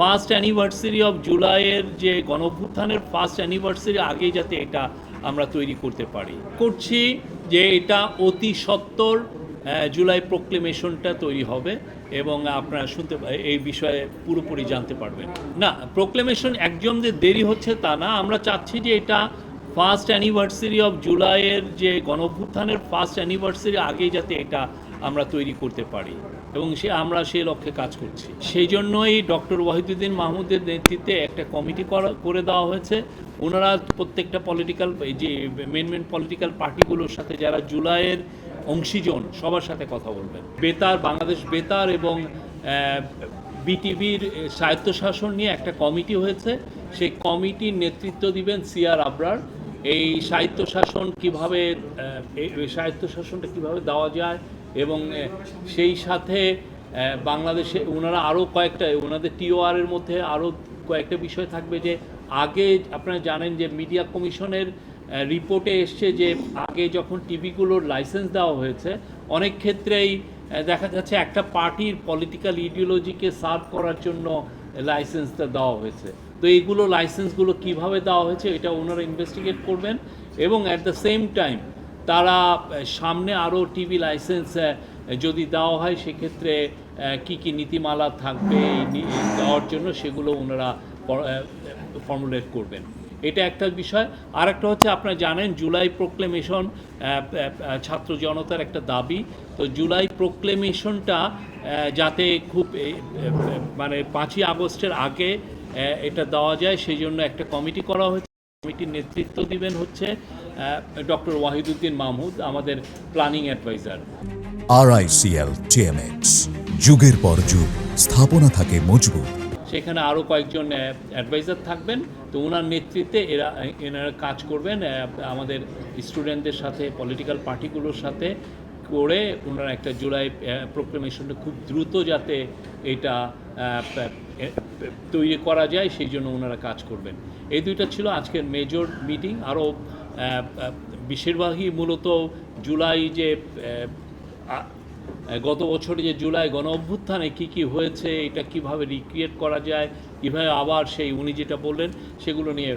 First anniversary of জুলাইয়ের যে গণঅভ্যুত্থানের first anniversary আগেই যাতে এটা আমরা তৈরি করতে পারি করছি যে এটা অতি সত্বর জুলাই প্রোক্লেমেশনটা তৈরি হবে এবং আপনারা শুনতে এই বিষয়ে পুরোপুরি জানতে পারবেন। না, প্রোক্লেমেশন একজনদের দেরি হচ্ছে তা না, আমরা চাচ্ছি যে এটা ফার্স্ট অ্যানিভার্সারি অফ জুলাইয়ের যে গণঅভ্যুত্থানের ফার্স্ট অ্যানিভার্সারি আগেই যাতে এটা আমরা তৈরি করতে পারি এবং আমরা সেই লক্ষ্যে কাজ করছি। সেই জন্যই ডক্টর ওয়াহিদুদ্দিন মাহমুদের নেতৃত্বে একটা কমিটি করে দেওয়া হয়েছে। ওনারা প্রত্যেকটা পলিটিক্যাল যে মেন পলিটিক্যাল পার্টিগুলোর সাথে যারা জুলাইয়ের অংশীজন সবার সাথে কথা বলবেন। বেতার, বাংলাদেশ বেতার এবং বিটিভির স্বায়ত্তশাসন নিয়ে একটা কমিটি হয়েছে, সেই কমিটির নেতৃত্ব দিবেন সিআর আবরার। এই স্বায়ত্তশাসনটা কীভাবে দেওয়া যায় এবং সেই সাথে বাংলাদেশে ওনারা আরও ওনাদের টিওআরের মধ্যে আরও কয়েকটা বিষয় থাকবে। যে আগে আপনারা জানেন যে মিডিয়া কমিশনের রিপোর্টে এসছে যে আগে যখন টিভিগুলোর লাইসেন্স দেওয়া হয়েছে অনেক ক্ষেত্রেই দেখা যাচ্ছে একটা পার্টির পলিটিক্যাল ইডিওলজিকে সার্ভ করার জন্য লাইসেন্সটা দেওয়া হয়েছে। তো এইগুলো লাইসেন্সগুলো কিভাবে দেওয়া হয়েছে এটা ওনারা ইনভেস্টিগেট করবেন এবং অ্যাট দ্য সেম টাইম তারা সামনে আরও টিভি লাইসেন্স যদি দেওয়া হয় সেক্ষেত্রে কি কি নীতিমালা থাকবে দেওয়ার জন্য সেগুলো ওনারা ফর্মুলেট করবেন। এটা একটা বিষয়। আর একটা হচ্ছে আপনারা জানেন জুলাই প্রোক্লেমেশন ছাত্র জনতার একটা দাবি। তো জুলাই প্রোক্লেমেশনটা যাতে খুব মানে 5ই আগস্টের আগে এটা দেওয়া যায় সেই জন্য একটা কমিটি করা হয়েছে। কমিটির নেতৃত্ব দিবেন হচ্ছে ডক্টর ওয়াহিদুদ্দিন মাহমুদ, আমাদের প্ল্যানিং অ্যাডভাইজার। RICL TMX, যুগের পর যুগ স্থাপনা থাকে মজবুত। সেখানে আরও কয়েকজন অ্যাডভাইজার থাকবেন। তো ওনার নেতৃত্বে এনারা কাজ করবেন আমাদের স্টুডেন্টদের সাথে, পলিটিক্যাল পার্টিগুলোর সাথে করে ওনারা একটা জুলাই প্রোক্লেমেশনটা খুব দ্রুত যাতে এটা তৈরি করা যায় সেই জন্য ওনারা কাজ করবেন। এই দুইটা ছিল আজকের মেজর মিটিং। আরও বেশিরভাগই মূলত জুলাই যে গত বছরে যে জুলাই গণ অভ্যুত্থানে কী হয়েছে, এটা কিভাবে রিক্রিয়েট করা যায়, কীভাবে আবার সেই উনি যেটা বললেন সেগুলো নিয়ে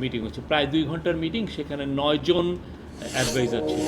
মিটিং হচ্ছে। প্রায় 2 ঘন্টার মিটিং, সেখানে 9 জন অ্যাডভাইজার ছিল।